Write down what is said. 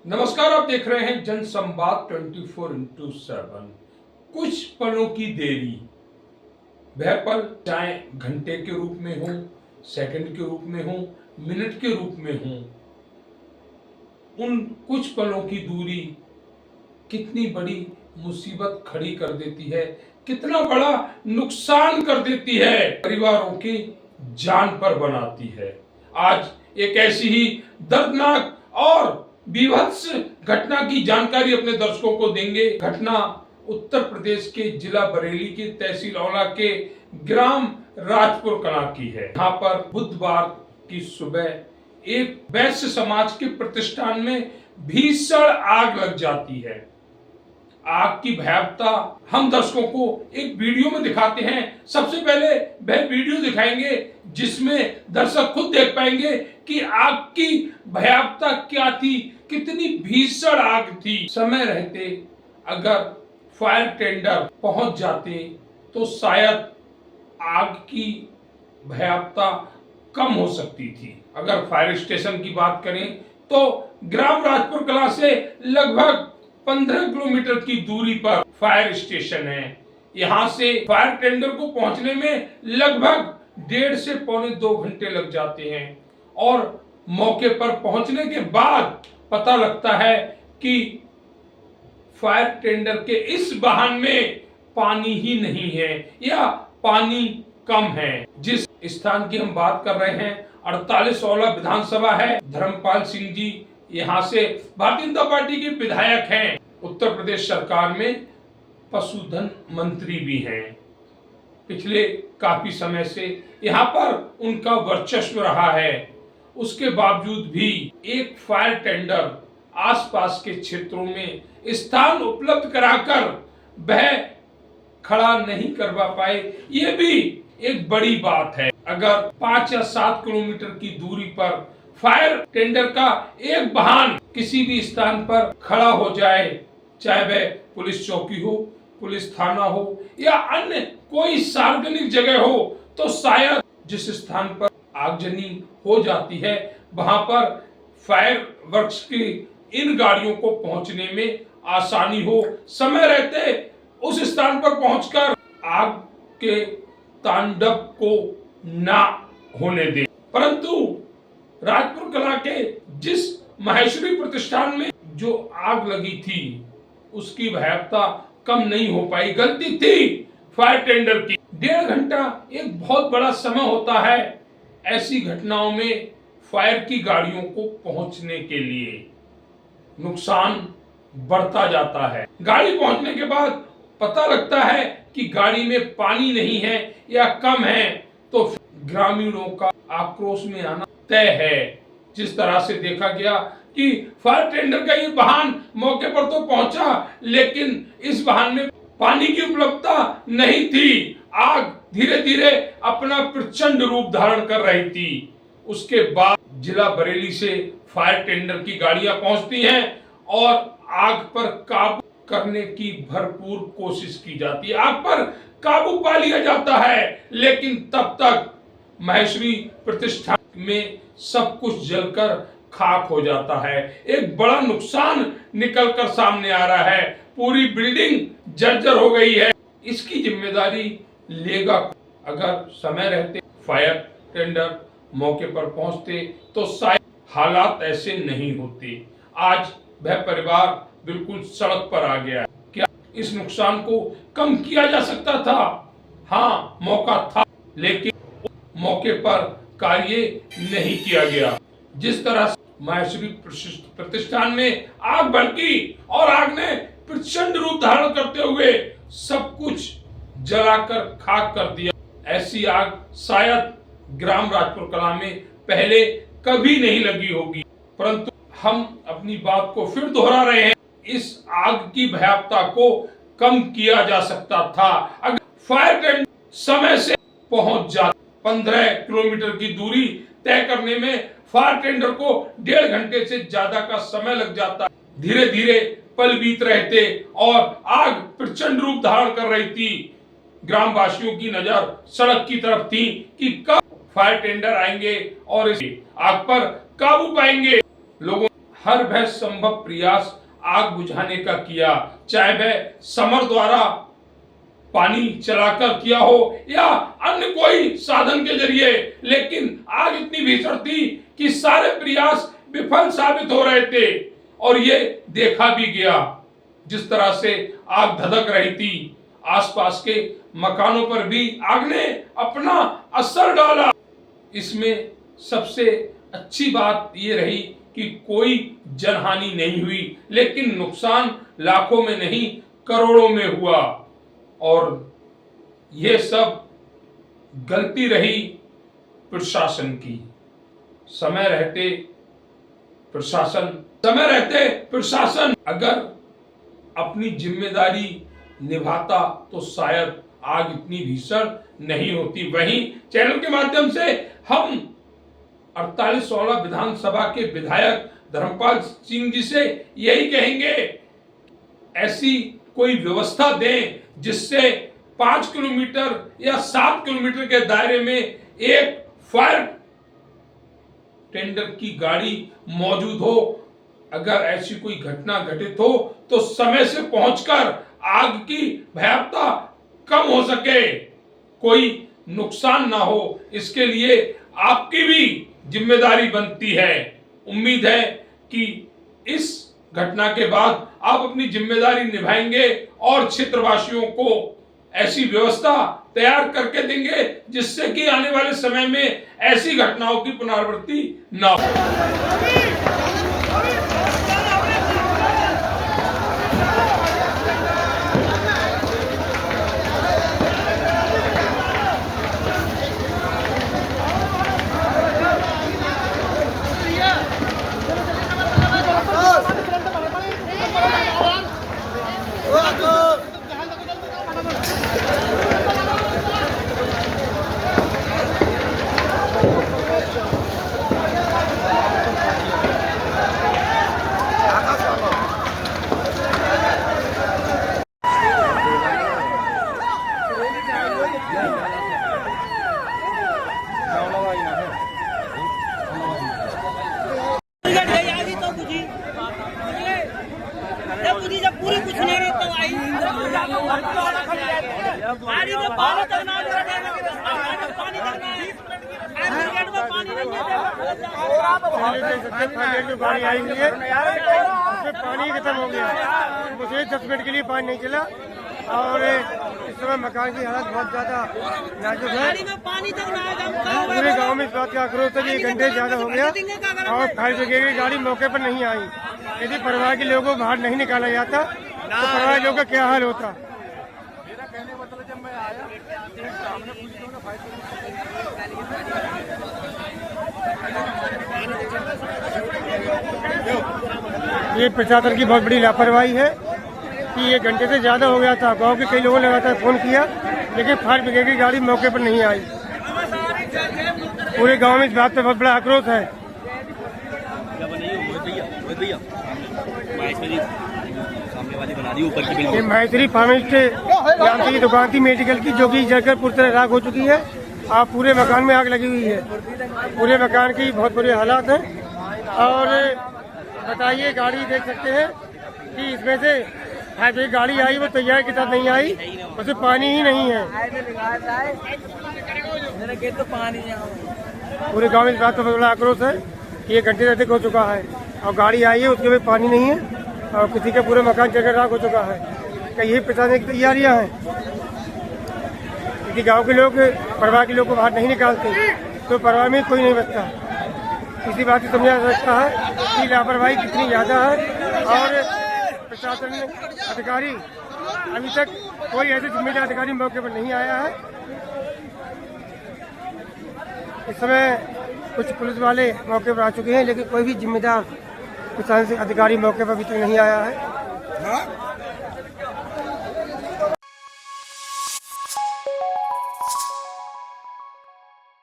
नमस्कार, आप देख रहे हैं जन संवाद 24x7। कुछ पलों की देरी, वह पल चाहे घंटे के रूप में हो, सेकंड के रूप में हो, मिनट के रूप में हो, उन कुछ पलों की दूरी कितनी बड़ी मुसीबत खड़ी कर देती है, कितना बड़ा नुकसान कर देती है, परिवारों की जान पर बनाती है। आज एक ऐसी ही दर्दनाक और बीभत्स घटना की जानकारी अपने दर्शकों को देंगे। घटना उत्तर प्रदेश के जिला बरेली की तहसील औला के ग्राम राजपुर कला की है। यहाँ पर बुधवार की सुबह एक वैश्य समाज के प्रतिष्ठान में भीषण आग लग जाती है। आग की भयावहता हम दर्शकों को एक वीडियो में दिखाते हैं। सबसे पहले वह वीडियो दिखाएंगे जिसमें दर्शक खुद देख पाएंगे कि आग की भयावहता क्या थी, कितनी भीषण आग थी। समय रहते अगर फायर टेंडर पहुंच जाते तो शायद आग की भयावहता कम हो सकती थी। अगर फायर स्टेशन की बात करें तो ग्राम राजपुर कला से लगभग 15 किलोमीटर की दूरी पर फायर स्टेशन है। यहाँ से फायर टेंडर को पहुंचने में लगभग 1.5 से पौने 2 घंटे लग जाते हैं और मौके पर पहुंचने के बाद पता लगता है कि फायर टेंडर के इस वाहन में पानी ही नहीं है या पानी कम है। जिस स्थान की हम बात कर रहे हैं 48 औला विधानसभा है। धर्मपाल सिंह जी यहाँ से भारतीय जनता पार्टी के विधायक हैं। उत्तर प्रदेश सरकार में पशुधन मंत्री भी हैं। पिछले काफी समय से यहाँ पर उनका वर्चस्व रहा है। उसके बावजूद भी एक फायर टेंडर आसपास के क्षेत्रों में स्थान उपलब्ध कराकर वह खड़ा नहीं करवा पाए, ये भी एक बड़ी बात है। अगर 5 या 7 किलोमीटर की दूरी पर फायर टेंडर का एक वाहन किसी भी स्थान पर खड़ा हो जाए, चाहे वह पुलिस चौकी हो, पुलिस थाना हो या अन्य कोई सार्वजनिक जगह हो, तो शायद जिस स्थान पर आगजनी हो जाती है वहां पर फायर वर्क्स की इन गाड़ियों को पहुंचने में आसानी हो, समय रहते उस स्थान पर पहुंचकर आग के तांडव को ना होने दे। परंतु राजपुर कला के जिस माहेश्वरी प्रतिष्ठान में जो आग लगी थी उसकी भयावहता कम नहीं हो पाई। गलती थी फायर टेंडर की। 1.5 घंटा एक बहुत बड़ा समय होता है ऐसी घटनाओं में फायर की गाड़ियों को पहुंचने के लिए। नुकसान बढ़ता जाता है। गाड़ी पहुंचने के बाद पता लगता है कि गाड़ी में पानी नहीं है या कम है, तो ग्रामीणों का आक्रोश में आना तय है। जिस तरह से देखा गया कि फायर टेंडर का ये वाहन मौके पर तो पहुंचा, लेकिन इस वाहन में पानी की उपलब्धता नहीं थी। आग धीरे धीरे अपना प्रचंड रूप धारण कर रही थी। उसके बाद जिला बरेली से फायर टेंडर की गाड़ियां पहुंचती हैं और आग पर काबू करने की भरपूर कोशिश की जाती है। आग पर काबू पा लिया जाता है, लेकिन तब तक माहेश्वरी प्रतिष्ठान में सब कुछ जलकर खाक हो जाता है। एक बड़ा नुकसान निकलकर सामने आ रहा है। पूरी बिल्डिंग जर्जर हो गई है। इसकी जिम्मेदारी लेगा। अगर समय रहते फायर टेंडर मौके पर पहुंचते तो शायद हालात ऐसे नहीं होते। आज वह परिवार बिल्कुल सड़क पर आ गया है। क्या इस नुकसान को कम किया जा सकता था? हाँ, मौका था, लेकिन मौके पर कार्य नहीं किया गया। जिस तरह माहेश्वरी प्रतिष्ठान में आग भड़की और आग ने प्रचंड रूप धारण करते हुए सब कुछ जलाकर खाक कर दिया। ऐसी आग शायद ग्राम राजपुर कला में पहले कभी नहीं लगी होगी। परंतु हम अपनी बात को फिर दोहरा रहे हैं, इस आग की भयावहता को कम किया जा सकता था अगर फायर टेंडर समय से पहुंच जाता। 15 किलोमीटर की दूरी तय करने में फायर टेंडर को 1.5 घंटे से ज्यादा का समय लग जाता। धीरे धीरे पल बीत रहते और आग प्रचंड रूप धारण कर रही थी। ग्रामवासियों की नजर सड़क की तरफ थी कि कब फायर टेंडर आएंगे और इस आग पर काबू पाएंगे। लोगों हर वह संभव प्रयास आग बुझाने का किया, चाहे वह समर द्वारा पानी चलाकर किया हो या अन्य कोई साधन के जरिए, लेकिन आग इतनी भीषण थी कि सारे प्रयास विफल साबित हो रहे थे। और ये देखा भी गया जिस तरह से आग धधक रही थी, आसपास के मकानों पर भी आग ने अपना असर डाला। इसमें सबसे अच्छी बात ये रही कि कोई जनहानि नहीं हुई, लेकिन नुकसान लाखों में नहीं करोड़ों में हुआ। और ये सब गलती रही प्रशासन की। समय रहते प्रशासन अगर अपनी जिम्मेदारी निभाता तो शायद आग इतनी भीषण नहीं होती। वहीं चैनल के माध्यम से हम 48वां विधानसभा के विधायक धर्मपाल सिंह जी से यही कहेंगे, ऐसी कोई व्यवस्था दें जिससे 5 किलोमीटर या 7 किलोमीटर के दायरे में एक फायर टेंडर की गाड़ी मौजूद हो। अगर ऐसी कोई घटना घटित हो तो समय से पहुंचकर आग की भयावहता कम हो सके, कोई नुकसान ना हो, इसके लिए आपकी भी जिम्मेदारी बनती है। उम्मीद है कि इस घटना के बाद आप अपनी जिम्मेदारी निभाएंगे और क्षेत्रवासियों को ऐसी व्यवस्था तैयार करके देंगे जिससे कि आने वाले समय में ऐसी घटनाओं की पुनरावृत्ति ना हो। जब पूरी कुछ नहीं रही तो आई गाड़ी में पानी तक ना पानी तक में पानी नहीं है। जो गाड़ी आई हुई है उसमें पानी खत्म हो गया, मुझे 10 मिनट के लिए पानी नहीं चला और इस समय मकान की हालत बहुत ज्यादा नाजुक है। पूरे गांव में इस बात का आक्रोश है कि 1 घंटे ज्यादा हो गया और फायर ब्रिगेड की गाड़ी मौके पर नहीं आई। यदि परिवार के लोगों को बाहर नहीं निकाला जाता तो परिवार लोगों का क्या हाल होता। मेरा कहने का मतलब जब मैं आया सामने पुलिस ने फायर ये प्रशासन की बहुत बड़ी लापरवाही है कि 1 घंटे से ज्यादा हो गया था। गांव के कई लोगों ने लगातार फोन किया लेकिन फायर ब्रिगेड की गाड़ी मौके पर नहीं आई। पूरे गांव में इस बात पे बहुत बड़ा आक्रोश है। ये महेश्वरी फार्मेसिस्ट नाम की दुकान थी मेडिकल की, जो कि जलकर पूरी तरह राख हो चुकी है। आप पूरे मकान में आग लगी हुई है। पूरे मकान की बहुत बुरे हालात हैं। और बताइए, गाड़ी देख सकते हैं कि इसमें से फायर गाड़ी आई वो तैयार के साथ नहीं आई, उसमें पानी ही नहीं है। पूरे गांव में इस बात का बड़ा आक्रोश है कि 1 घंटे से अधिक हो चुका है और गाड़ी आई है उसके भी पानी नहीं है और किसी का पूरा मकान जलकर राख हो चुका है। क्या यही प्रशासन की तैयारियां हैं? क्योंकि गांव के लोग परिवार के लोग को बाहर नहीं निकालते तो परिवार में कोई नहीं बचता। इसी बात से समझा जा सकता है कि लापरवाही कितनी ज्यादा है। और प्रशासन अधिकारी अभी तक कोई ऐसे जिम्मेदार अधिकारी मौके पर नहीं आया है। इस समय कुछ पुलिस वाले मौके पर आ चुके हैं लेकिन कोई भी जिम्मेदार प्रशासन अधिकारी मौके पर अभी तक नहीं आया है।